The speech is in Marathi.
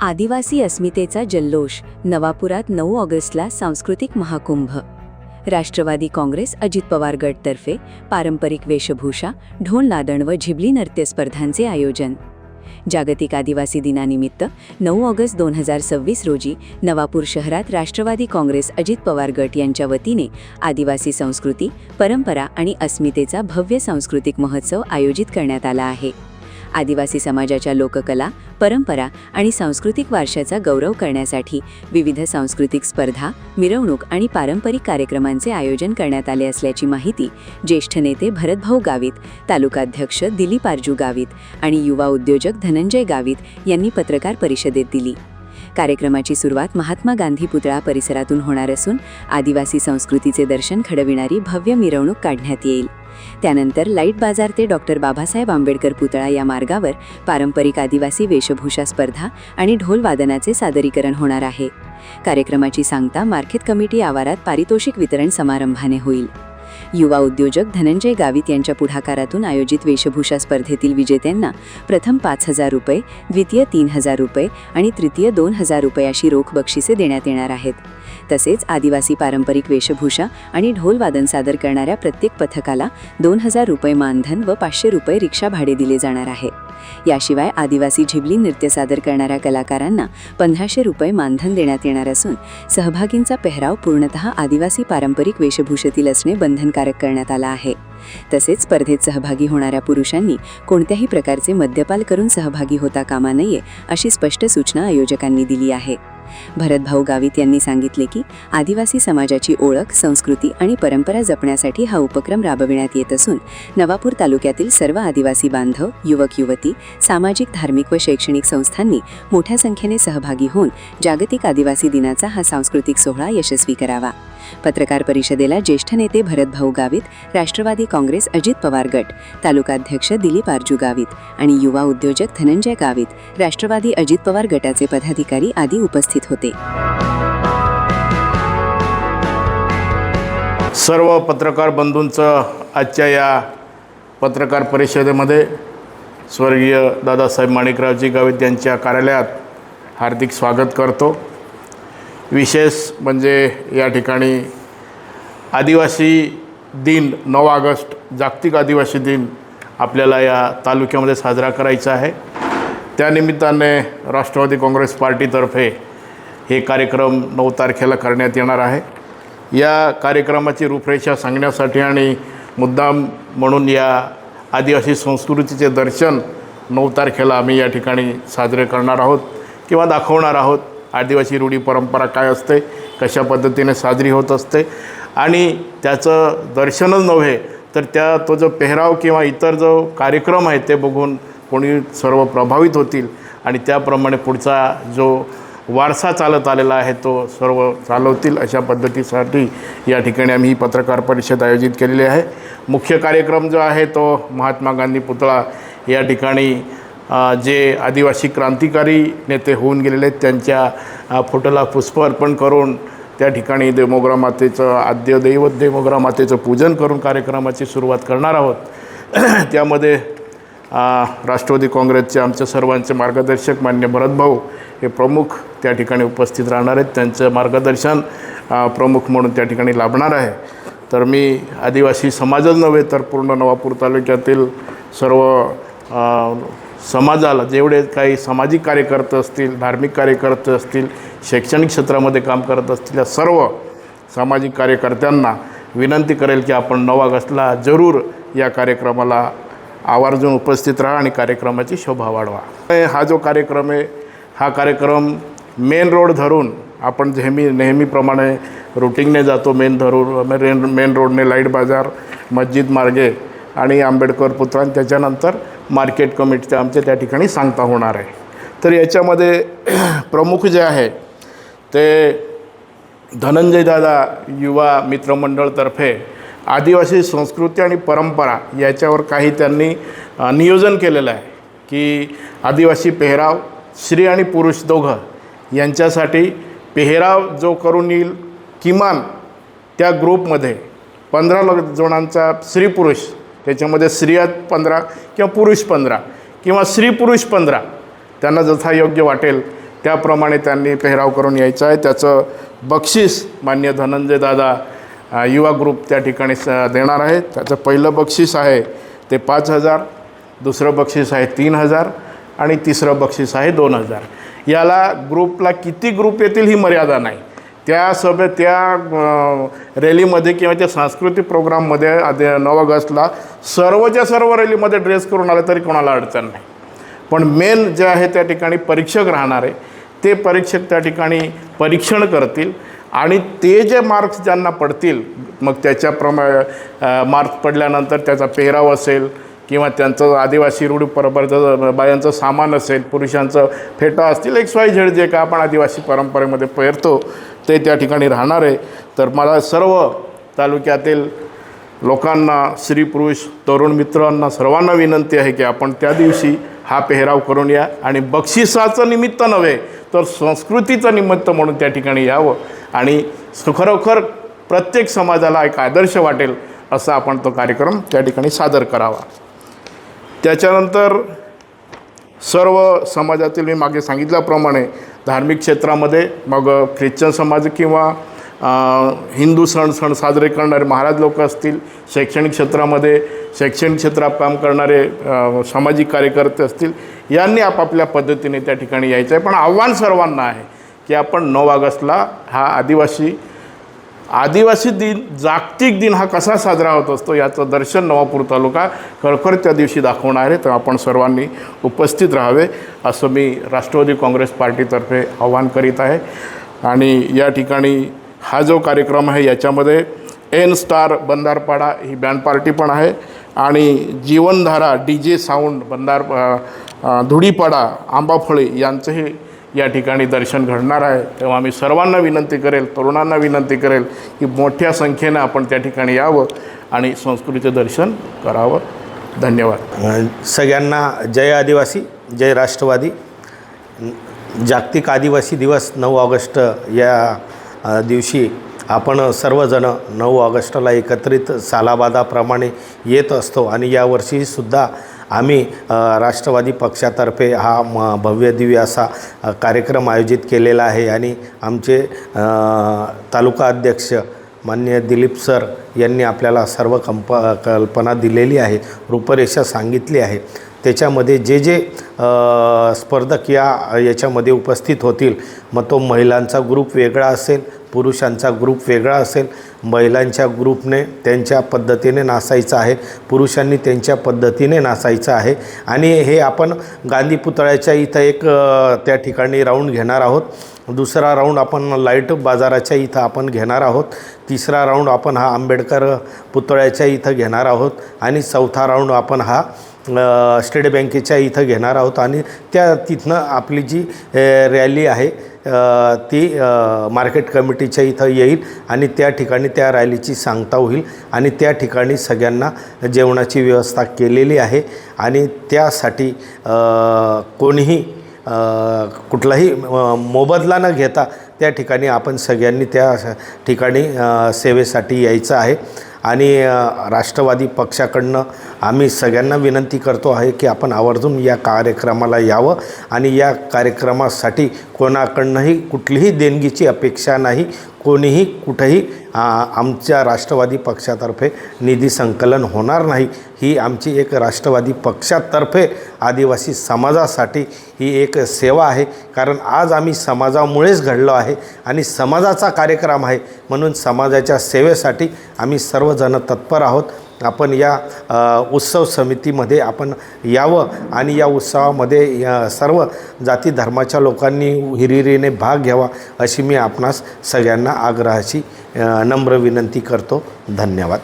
आदिवासी अस्मितेचा जल्लोष. नवापुरात 9 ऑगस्टला सांस्कृतिक महाकुंभ. राष्ट्रवादी काँग्रेस अजित पवार गटतर्फे पारंपरिक वेशभूषा, ढोल लादण व झिबली नृत्य स्पर्धांचे आयोजन. जागतिक आदिवासी दिनानिमित्त 9 ऑगस्ट 2026 रोजी नवापूर शहरात राष्ट्रवादी काँग्रेस अजित पवार गट यांच्या वतीने आदिवासी संस्कृती, परंपरा आणि अस्मितेचा भव्य सांस्कृतिक महोत्सव आयोजित करण्यात आला आहे. आदिवासी समाजाच्या लोककला, परंपरा आणि सांस्कृतिक वारशाचा गौरव करण्यासाठी विविध सांस्कृतिक स्पर्धा, मिरवणूक आणि पारंपरिक कार्यक्रमांचे आयोजन करण्यात आले असल्याची माहिती ज्येष्ठ नेते भरतभाऊ गावित, तालुकाध्यक्ष दिलीप आरजू गावित आणि युवा उद्योजक धनंजय गावित यांनी पत्रकार परिषदेत दिली. कार्यक्रमाची सुरुवात महात्मा गांधी पुतळा परिसरातून होणार असून आदिवासी संस्कृतीचे दर्शन घडविणारी भव्य मिरवणूक काढण्यात येईल. त्यानंतर लाईट बाजार ते डॉक्टर बाबासाहेब आंबेडकर पुतळा या मार्गावर पारंपरिक आदिवासी वेशभूषा स्पर्धा आणि ढोल वादनाचे सादरीकरण होणार आहे. कार्यक्रमाची सांगता मार्केट कमिटी आवारात पारितोषिक वितरण समारंभाने होईल. युवा उद्योजक धनंजय गावित यांच्या पुढाकारातून आयोजित वेशभूषा स्पर्धेतील विजेत्यांना प्रथम 5,000 रुपये, द्वितीय 3,000 रुपये आणि तृतीय 2,000 रुपये अशी रोख बक्षिसे देण्यात येणार आहेत. तसेच आदिवासी पारंपरिक वेशभूषा आणि ढोल वादन सादर करणाऱ्या प्रत्येक पथकाला 2,000 रुपये मानधन व 500 रुपये रिक्षा भाडे दिले जाणार आहे. याशिवाय आदिवासी झिबली नृत्य सादर करणाऱ्या कलाकारांना 1,500 रुपये मानधन देण्यात येणार असून सहभागींचा पेहराव पूर्णतः आदिवासी पारंपरिक वेशभूषेतील असणे बंधनकारक करण्यात आला आहे. तसेच स्पर्धेत सहभागी होणाऱ्या पुरुषांनी कोणत्याही प्रकारचे मद्यपान करून सहभागी होता कामा नये अशी स्पष्ट सूचना आयोजकांनी दिली आहे. भरतभाऊ गावित यांनी सांगितले की आदिवासी समाजाची ओळख, संस्कृती आणि परंपरा जपण्यासाठी हा उपक्रम राबविण्यात येत असून नवापूर तालुक्यातील सर्व आदिवासी बांधव, युवक युवती, सामाजिक, धार्मिक व शैक्षणिक संस्थांनी मोठ्या संख्येने सहभागी होऊन जागतिक आदिवासी दिनाचा हा सांस्कृतिक सोहळा यशस्वी करावा. पत्रकार परिषदेला ज्येष्ठ नेते भरतभाऊ गावित, राष्ट्रवादी काँग्रेस अजित पवार गट, तालुकाध्यक्ष दिलीप आरजू गावित आणि युवा उद्योजक धनंजय गावित, राष्ट्रवादी अजित पवार गटाचे पदाधिकारी आदी उपस्थित होते. सर्व पत्रकार बंधूंचं आजच्या या पत्रकार परिषदेमध्ये स्वर्गीय दादासाहेब माणिकरावजी गावित यांच्या कार्यालयात हार्दिक स्वागत करतो. विशेष म्हणजे या ठिकाणी आदिवासी दिन 9 ऑगस्ट जागतिक आदिवासी दिन आपल्याला या तालुक्यामध्ये साजरा करायचा आहे. त्यानिमित्ताने राष्ट्रवादी काँग्रेस पार्टीतर्फे हे कार्यक्रम 9 तारखेला करण्यात येणार आहे. या कार्यक्रमाची रूपरेषा सांगण्यासाठी आणि मुद्दाम म्हणून या आदिवासी संस्कृतीचे दर्शन 9 तारखेला आम्ही या ठिकाणी साजरे करणार आहोत किंवा दाखवणार आहोत. आदिवासी रूढी परंपरा काय असते, कशा पद्धतीने साजरी होत असते आणि त्याचं दर्शनच नव्हे तर तो जो पेहराव किंवा इतर जो कार्यक्रम आहे ते बघून कोणी सर्व प्रभावित होतील आणि त्याप्रमाणे पुढचा जो वारसा चालत आलेला आहे तो सर्व चालवतील अशा पद्धतीसाठी या ठिकाणी आम्ही ही पत्रकार परिषद आयोजित केलेली आहे. मुख्य कार्यक्रम जो आहे तो महात्मा गांधी पुतळा या ठिकाणी जे आदिवासी क्रांतिकारी नेते होऊन गेलेले आहेत त्यांच्या फोटोला पुष्प अर्पण करून त्या ठिकाणी देवमोगरा मातेचं आद्य दैवत देवमोगरा मातेचं पूजन करून कार्यक्रमाची सुरुवात करणार आहोत. त्यामध्ये राष्ट्रवादी काँग्रेसचे आमच्या सर्वांचे मार्गदर्शक मान्य भरतभाऊ हे प्रमुख त्या ठिकाणी उपस्थित राहणार आहेत. त्यांचं मार्गदर्शन प्रमुख म्हणून त्या ठिकाणी लाभणार आहे. तर मी आदिवासी समाजच नव्हे तर पूर्ण नवापूर तालुक्यातील सर्व समाजाला जेवढे काही सामाजिक कार्यकर्ते असतील, धार्मिक कार्यकर्ते असतील, शैक्षणिक क्षेत्रामध्ये काम करत असतील या सर्व सामाजिक कार्यकर्त्यांना विनंती करेल की आपण 9 ऑगस्टला जरूर या कार्यक्रमाला आवर्जून उपस्थित राहा आणि कार्यक्रमाची शोभा वाढवा. हा जो कार्यक्रम आहे हा कार्यक्रम मेन रोड धरून आपण नेहमीप्रमाणे रूटिंगने जातो. मेन रोडने लाईट बाजार, मस्जिद मार्गे आणि आंबेडकर पुतळा आणि त्याच्यानंतर मार्केट कमिटीचे आमच्या त्या ठिकाणी सांगता होणार आहे. तर याच्यामध्ये प्रमुख जे आहे ते धनंजय दादा युवा मित्रमंडळतर्फे आदिवासी संस्कृती आणि परंपरा याच्यावर काही त्यांनी नियोजन केलेलं आहे की आदिवासी पेहराव स्त्री आणि पुरुष दोघं यांच्यासाठी पेहराव जो करून येईल किमान त्या ग्रुपमध्ये 15 जणांचा स्त्री पुरुष, त्याच्यामध्ये स्त्रिया 15 किंवा पुरुष 15 किंवा स्त्री पुरुष 15 त्यांना जसा योग्य वाटेल त्याप्रमाणे त्यांनी पेहराव करून यायचं आहे. त्याचं बक्षीस माननीय धनंजय दादा युवा ग्रुप त्या ठिकाणी देणार आहेत. त्याचं पहिलं बक्षीस आहे ते 5,000, दुसरं बक्षीस आहे 3,000 आणि तिसरं बक्षीस आहे 2,000. याला ग्रुपला किती ग्रुप येतील ही मर्यादा नाही. त्या रॅलीमध्ये किंवा त्या सांस्कृतिक प्रोग्राममध्ये 9 ऑगस्टला सर्वच्या सर्व रॅलीमध्ये ड्रेस करून आले तरी कोणाला अडचण नाही. पण मेन जे आहे त्या ठिकाणी परीक्षक राहणार आहे, ते परीक्षक त्या ठिकाणी परीक्षण करतील आणि ते जे मार्क्स ज्यांना पडतील मग त्याच्याप्रमाणे मार्क्स पडल्यानंतर त्याचा पेहराव असेल किंवा त्यांचं आदिवासी रूढी परंपरेचं बायांचं सामान असेल, पुरुषांचं फेटा असतील, XYZ जे का आपण आदिवासी परंपरेमध्ये पेरतो ते त्या ठिकाणी राहणार आहे. तर मला सर्व तालुक्यातील लोकांना, स्त्री पुरुष तरुण मित्रांना सर्वांना विनंती आहे की आपण त्या दिवशी हा पेहराव करून या आणि बक्षिसाचं निमित्त नव्हे तर संस्कृतीचं निमित्त म्हणून त्या ठिकाणी यावं आणि खरोखर प्रत्येक समाजाला एक आदर्श वाटेल असा आपण तो कार्यक्रम त्या ठिकाणी सादर करावा. त्याच्यानंतर सर्व समाजातील मी मागे सांगितल्याप्रमाणे धार्मिक क्षेत्रामध्ये मग ख्रिश्चन समाज किंवा हिंदू सण साजरे करणारे महाराज लोक असतील, शैक्षणिक क्षेत्रामध्ये शैक्षणिक क्षेत्रात काम करणारे सामाजिक कार्यकर्ते असतील, यांनी आपापल्या पद्धतीने त्या ठिकाणी यायचं आहे. पण आव्हान सर्वांना आहे की आपण 9 ऑगस्टला हा आदिवासी दिन, जागतिक दिन हा कसा साजरा होत असतो याचं दर्शन नवापूर तालुका खरोखर त्या दिवशी दाखवणार आहे. तर आपण सर्वांनी उपस्थित राहावे असं मी राष्ट्रवादी काँग्रेस पार्टीतर्फे आवाहन करीत आहे. आणि या ठिकाणी हा जो कार्यक्रम आहे याच्यामध्ये एन स्टार बंधारपाडा ही बँड पार्टी पण आहे आणि जीवनधारा DJ साऊंड धुडीपाडा आंबाफळे यांचंही या ठिकाणी दर्शन घडणार आहे. तेव्हा मी सर्वांना विनंती करेल, तरुणांना विनंती करेल की मोठ्या संख्येनं आपण त्या ठिकाणी यावं आणि संस्कृतीचं दर्शन करावं. धन्यवाद. सगळ्यांना जय आदिवासी, जय राष्ट्रवादी. जागतिक आदिवासी दिवस 9 ऑगस्ट या दिवशी आपण सर्वजण 9 ऑगस्टला एकत्रित सालाबादाप्रमाणे येत असतो आणि यावर्षीसुद्धा आम्ही राष्ट्रवादी पक्षातर्फे हा भव्य दिव्य असा कार्यक्रम आयोजित केलेला आहे आणि आमचे तालुका अध्यक्ष माननीय दिलीप सर यांनी आपल्याला सर्व कल्पना दिलेली आहे, रूपरेषा सांगितली आहे. त्याच्यामध्ये जे स्पर्धक याच्यामध्ये उपस्थित होतील, मग तो महिलांचा ग्रुप वेगळा असेल, पुरुषांचा ग्रुप वेगळा असेल. महिलांच्या ग्रुपने त्यांच्या पद्धतीने नाचायचं आहे, पुरुषांनी त्यांच्या पद्धतीने नाचायचं आहे. आणि हे आपण गांधी पुतळ्याच्या इथं एक त्या ठिकाणी राऊंड घेणार आहोत. दुसरा राऊंड आपण लाईट बाजाराच्या इथं आपण घेणार आहोत. तिसरा राऊंड आपण हा आंबेडकर पुतळ्याच्या इथं घेणार आहोत आणि चौथा राऊंड आपण हा स्टेट बँकेच्या इथं घेणार आहोत. आणि तिथनं आपली जी रॅली आहे ती मार्केट कमिटीच्या इथं येईल आणि त्या ठिकाणी त्या रॅलीची सांगता होईल आणि त्या ठिकाणी सगळ्यांना जेवणाची व्यवस्था केलेली आहे. आणि त्यासाठी कोणीही कुठलाही मोबदला न घेता त्या ठिकाणी आपण सगळ्यांनी त्या ठिकाणी सेवेसाठी यायचं आहे. आणि राष्ट्रवादी पक्षाकडनं आम्ही सगळ्यांना विनंती करतो आहे की आपण आवर्जून या कार्यक्रमाला यावं आणि या कार्यक्रमासाठी कोणाकडनंही कुठलीही देणगीची अपेक्षा नाही. कोणीही कुठेही आमच्या राष्ट्रवादी पक्षातर्फे निधी संकलन होणार नाही. ही आमची एक राष्ट्रवादी पक्षातर्फे आदिवासी समाजासाठी ही एक सेवा आहे. कारण आज आम्ही समाजामुळेच घडलो आहे आणि समाजाचा कार्यक्रम आहे, म्हणून समाजाच्या सेवेसाठी आम्ही सर्वजण तत्पर आहोत. आपण या उत्सव समितीमध्ये आपण यावं आणि या उत्सवामध्ये सर्व जाती धर्माच्या लोकांनी हिरिरीने भाग घ्यावा अशी मी आपणास सगळ्यांना आग्रहाची नम्र विनंती करतो. धन्यवाद.